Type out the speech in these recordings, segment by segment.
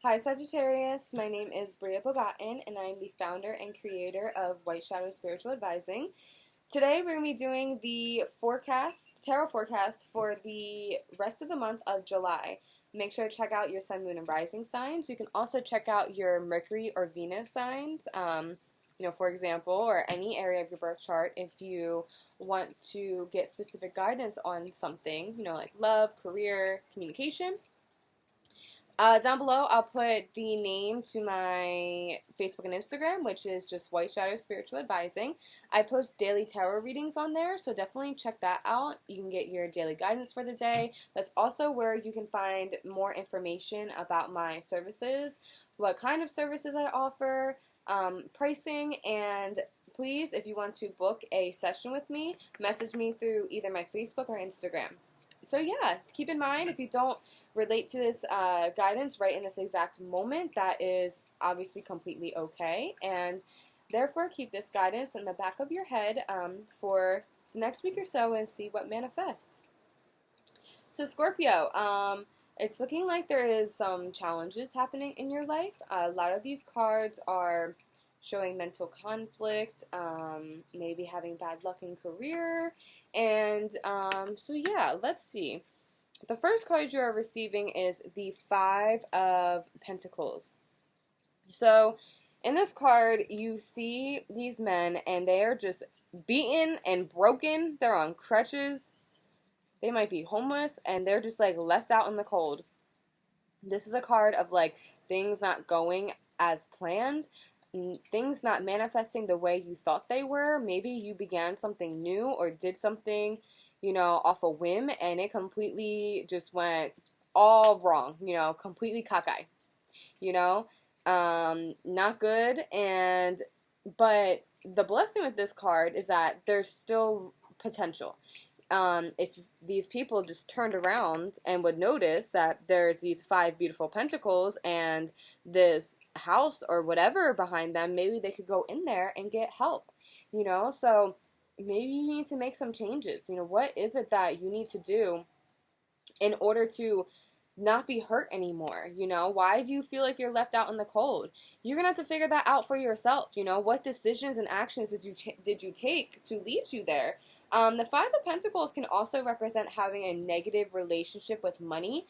Hi Sagittarius, my name is Bria Bogatin and I'm the founder and creator of White Shadow Spiritual Advising. Today we're going to be doing the tarot forecast for the rest of the month of July. Make sure to check out your sun, moon, and rising signs. You can also check out your Mercury or Venus signs, for example, or any area of your birth chart if you want to get specific guidance on something, like love, career, communication. Down below, I'll put the name to my Facebook and Instagram, which is just White Shadow Spiritual Advising. I post daily tarot readings on there, so definitely check that out. You can get your daily guidance for the day. That's also where you can find more information about my services, what kind of services I offer, pricing, and please, if you want to book a session with me, message me through either my Facebook or Instagram. So yeah, keep in mind, if you don't relate to this guidance right in this exact moment, that is obviously completely okay. And therefore, keep this guidance in the back of your head for the next week or so and see what manifests. So Scorpio, it's looking like there is some challenges happening in your life. A lot of these cards are showing mental conflict, maybe having bad luck in career, and so yeah, let's see. The first card you are receiving is the Five of Pentacles. So in this card, you see these men, and they are just beaten and broken. They're on crutches. They might be homeless, and they're just like left out in the cold. This is a card of like things not going as planned, things not manifesting the way you thought they were. Maybe you began something new or did something, off a whim, and it completely just went all wrong, completely cockeye, not good. But the blessing with this card is that there's still potential. If these people just turned around and would notice that there's these five beautiful pentacles and this house or whatever behind them, maybe they could go in there and get help, so maybe you need to make some changes. What is it that you need to do in order to not be hurt anymore? Why do you feel like you're left out in the cold? You're gonna have to figure that out for yourself. What decisions and actions did you take to lead you there? The Five of Pentacles can also represent having a negative relationship with money,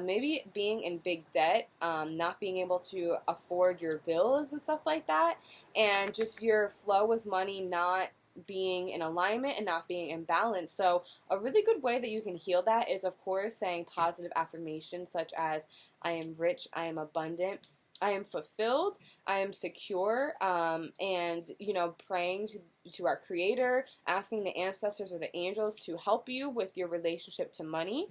maybe being in big debt, not being able to afford your bills and stuff like that, and just your flow with money not being in alignment and not being in balance. So a really good way that you can heal that is, of course, saying positive affirmations such as I am rich, I am abundant, I am fulfilled, I am secure, and praying to our Creator, asking the ancestors or the angels to help you with your relationship to money.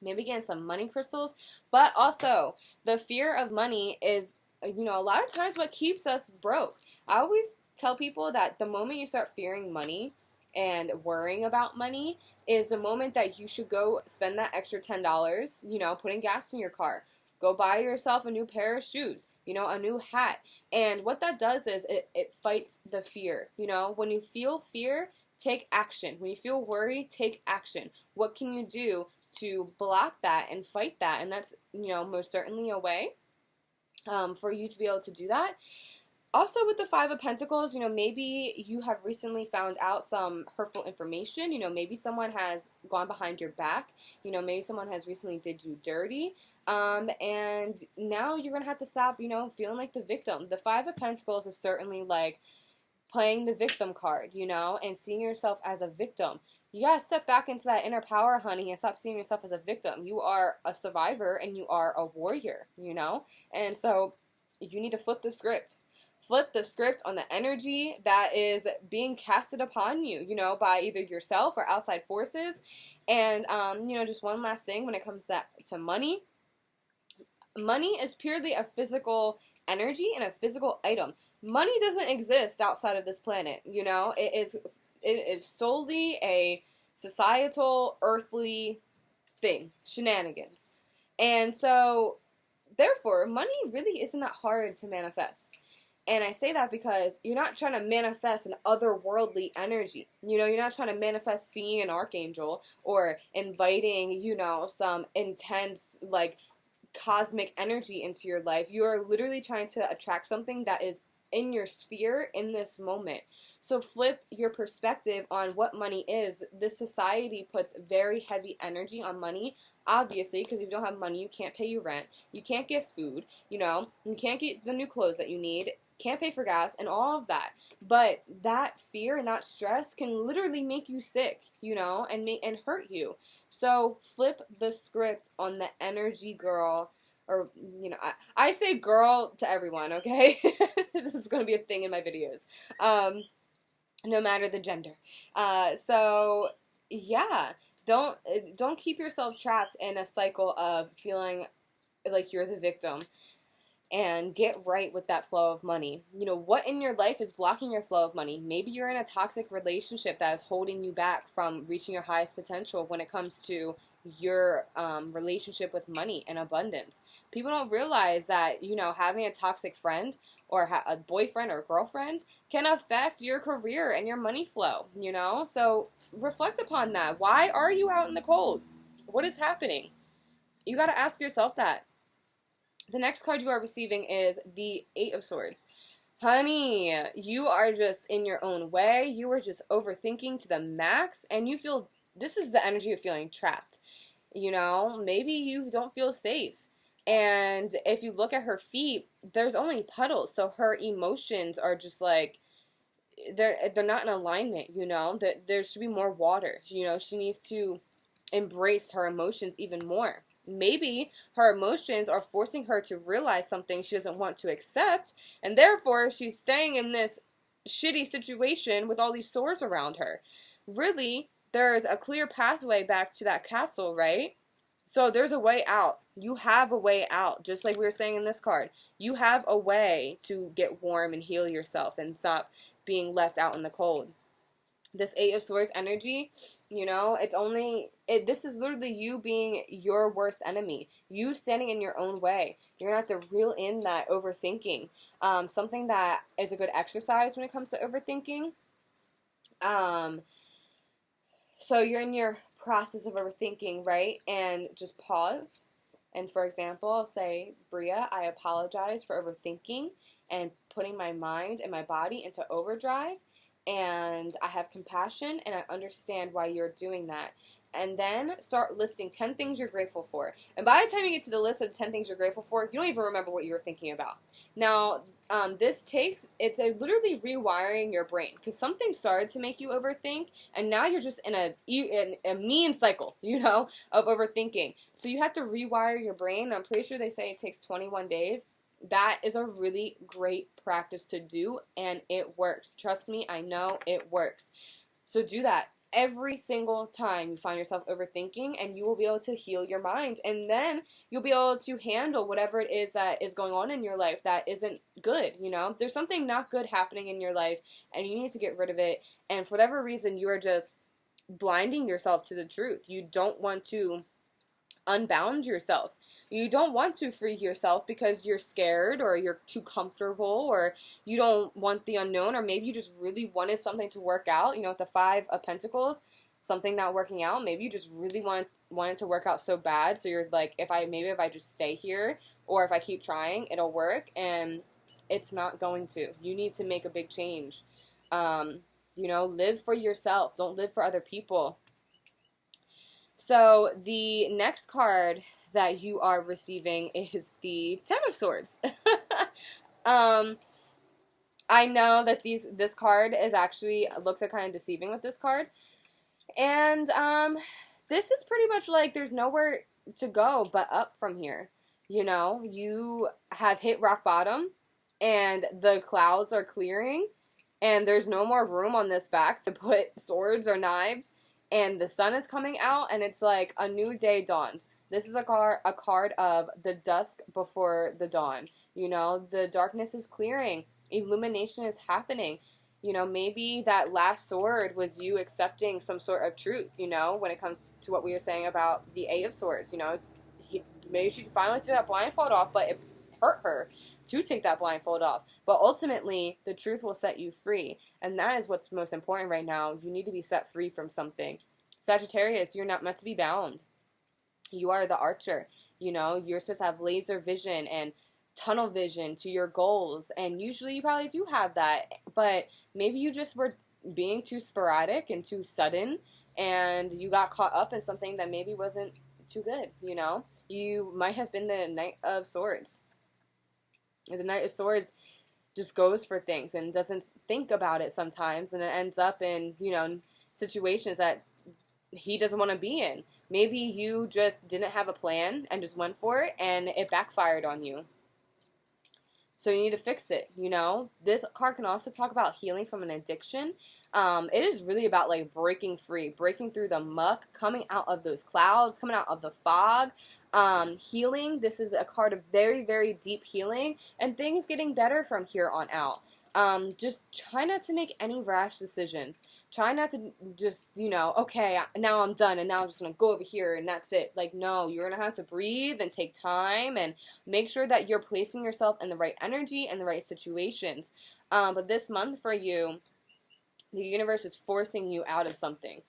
Maybe getting some money crystals, but also the fear of money is, a lot of times what keeps us broke. I always tell people that the moment you start fearing money and worrying about money is the moment that you should go spend that extra $10, putting gas in your car. Go buy yourself a new pair of shoes, a new hat. And what that does is it fights the fear. When you feel fear, take action. When you feel worry, take action. What can you do to block that and fight that? And that's, most certainly a way for you to be able to do that. Also with the Five of Pentacles, maybe you have recently found out some hurtful information. Maybe someone has gone behind your back. Maybe someone has recently did you dirty. And now you're going to have to stop, feeling like the victim. The Five of Pentacles is certainly like playing the victim card, and seeing yourself as a victim. You got to step back into that inner power, honey, and stop seeing yourself as a victim. You are a survivor and you are a warrior, And so you need to flip the script. Flip the script on the energy that is being casted upon you, by either yourself or outside forces. And, just one last thing when it comes to money. Money is purely a physical energy and a physical item. Money doesn't exist outside of this planet, It is solely a societal, earthly thing, shenanigans. And so, therefore, money really isn't that hard to manifest. And I say that because you're not trying to manifest an otherworldly energy. You're not trying to manifest seeing an archangel or inviting, some intense, cosmic energy into your life. You are literally trying to attract something that is in your sphere in this moment. So flip your perspective on what money is. This society puts very heavy energy on money, obviously, because if you don't have money, you can't pay your rent, you can't get food, you know, you can't get the new clothes that you need, can't pay for gas, and all of that. But that fear and that stress can literally make you sick, you know, and hurt you. So flip the script on the energy, girl. Or, you know, I say girl to everyone, okay? This is going to be a thing in my videos. No matter the gender. So, yeah. Don't keep yourself trapped in a cycle of feeling like you're the victim. And get right with that flow of money. You know, what in your life is blocking your flow of money? Maybe you're in a toxic relationship that is holding you back from reaching your highest potential when it comes to your relationship with money and abundance. People don't realize that, you know, having a toxic friend or a boyfriend or girlfriend can affect your career and your money flow, you know? So reflect upon that. Why are you out in the cold? What is happening? You got to ask yourself that. The next card you are receiving is the Eight of Swords. Honey, you are just in your own way. You are just overthinking to the max, and you feel, this is the energy of feeling trapped. You know, maybe you don't feel safe. And if you look at her feet, there's only puddles, so her emotions are just like, they're not in alignment, you know? There should be more water, you know? She needs to embrace her emotions even more. Maybe her emotions are forcing her to realize something she doesn't want to accept, and therefore she's staying in this shitty situation with all these swords around her. Really, there's a clear pathway back to that castle, right? So there's a way out. You have a way out, just like we were saying in this card. You have a way to get warm and heal yourself and stop being left out in the cold. This Eight of Swords energy, you know, this is literally you being your worst enemy. You standing in your own way. You're going to have to reel in that overthinking. Something that is a good exercise when it comes to overthinking. So you're in your process of overthinking, right? And just pause. And for example, say, Bria, I apologize for overthinking and putting my mind and my body into overdrive. And I have compassion, and I understand why you're doing that. And then start listing 10 things you're grateful for. And by the time you get to the list of 10 things you're grateful for, you don't even remember what you were thinking about. Now, it's literally rewiring your brain, because something started to make you overthink, and now you're just in a mean cycle, you know, of overthinking. So you have to rewire your brain. I'm pretty sure they say it takes 21 days. That is a really great practice to do, and it works. Trust me, I know it works. So do that every single time you find yourself overthinking, and you will be able to heal your mind, and then you'll be able to handle whatever it is that is going on in your life that isn't good, you know? There's something not good happening in your life, and you need to get rid of it, and for whatever reason, you are just blinding yourself to the truth. You don't want to unbound yourself. You don't want to free yourself because you're scared, or you're too comfortable, or you don't want the unknown, or maybe you just really wanted something to work out. You know, with the Five of Pentacles, something not working out. Maybe you just really want it to work out so bad. So you're like, if I just stay here, or if I keep trying, it'll work, and it's not going to. You need to make a big change. You know, live for yourself. Don't live for other people. So the next card that you are receiving is the Ten of Swords. I know that this card is actually, looks are kind of deceiving with this card. And this is pretty much like there's nowhere to go but up from here. You know, you have hit rock bottom, and the clouds are clearing, and there's no more room on this back to put swords or knives. And the sun is coming out, and it's like a new day dawns. This is a card of the dusk before the dawn. You know, the darkness is clearing. Illumination is happening. You know, maybe that last sword was you accepting some sort of truth, you know, when it comes to what we were saying about the Eight of Swords. You know, maybe she finally took that blindfold off, but it hurt her to take that blindfold off. But ultimately, the truth will set you free. And that is what's most important right now. You need to be set free from something. Sagittarius, you're not meant to be bound. You are the archer. You know, you're supposed to have laser vision and tunnel vision to your goals, and usually you probably do have that, but maybe you just were being too sporadic and too sudden, and you got caught up in something that maybe wasn't too good, you know? You might have been the Knight of Swords. The Knight of Swords just goes for things and doesn't think about it sometimes, and it ends up in, you know, situations that he doesn't want to be in. Maybe you just didn't have a plan and just went for it, and it backfired on you. So you need to fix it, you know? This card can also talk about healing from an addiction. It is really about, like, breaking free, breaking through the muck, coming out of those clouds, coming out of the fog. Healing, this is a card of very, very deep healing, and things getting better from here on out. Just try not to make any rash decisions. Try not to just, you know, okay, now I'm done, and now I'm just going to go over here, and that's it. Like, no, you're going to have to breathe and take time, and make sure that you're placing yourself in the right energy and the right situations. But this month for you, the universe is forcing you out of something.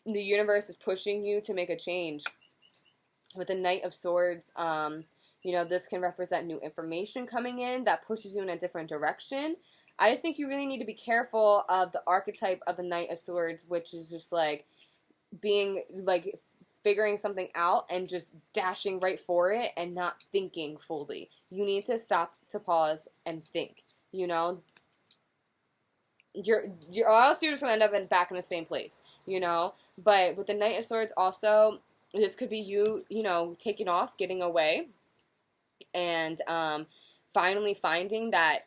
The universe is pushing you to make a change. With the Knight of Swords, you know, this can represent new information coming in that pushes you in a different direction. I just think you really need to be careful of the archetype of the Knight of Swords, which is just like being, like, figuring something out and just dashing right for it and not thinking fully. You need to stop, to pause, and think, you know? Or else you're just going to end up back in the same place, you know? But with the Knight of Swords also, this could be you, you know, taking off, getting away, and finally finding that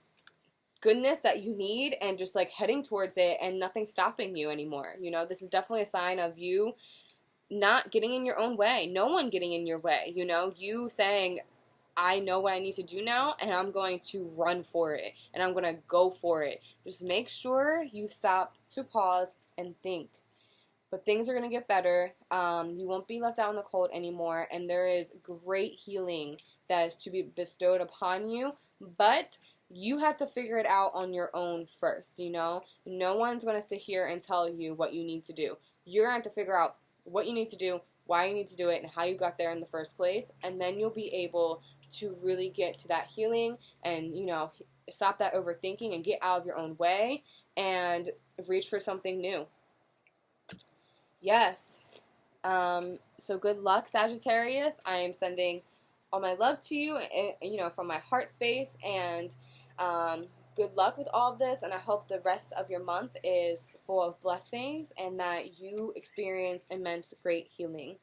goodness that you need and just, like, heading towards it and nothing stopping you anymore. You know, this is definitely a sign of you not getting in your own way. No one getting in your way, you know? You saying, I know what I need to do now, and I'm going to run for it, and I'm going to go for it. Just make sure you stop to pause and think. But things are going to get better. You won't be left out in the cold anymore, and there is great healing that is to be bestowed upon you, but you have to figure it out on your own first, you know? No one's going to sit here and tell you what you need to do. You're going to have to figure out what you need to do, why you need to do it, and how you got there in the first place, and then you'll be able to really get to that healing and, you know, stop that overthinking and get out of your own way and reach for something new. Yes. So good luck, Sagittarius. I am sending all my love to you, you know, from my heart space, and good luck with all of this, and I hope the rest of your month is full of blessings and that you experience immense great healing.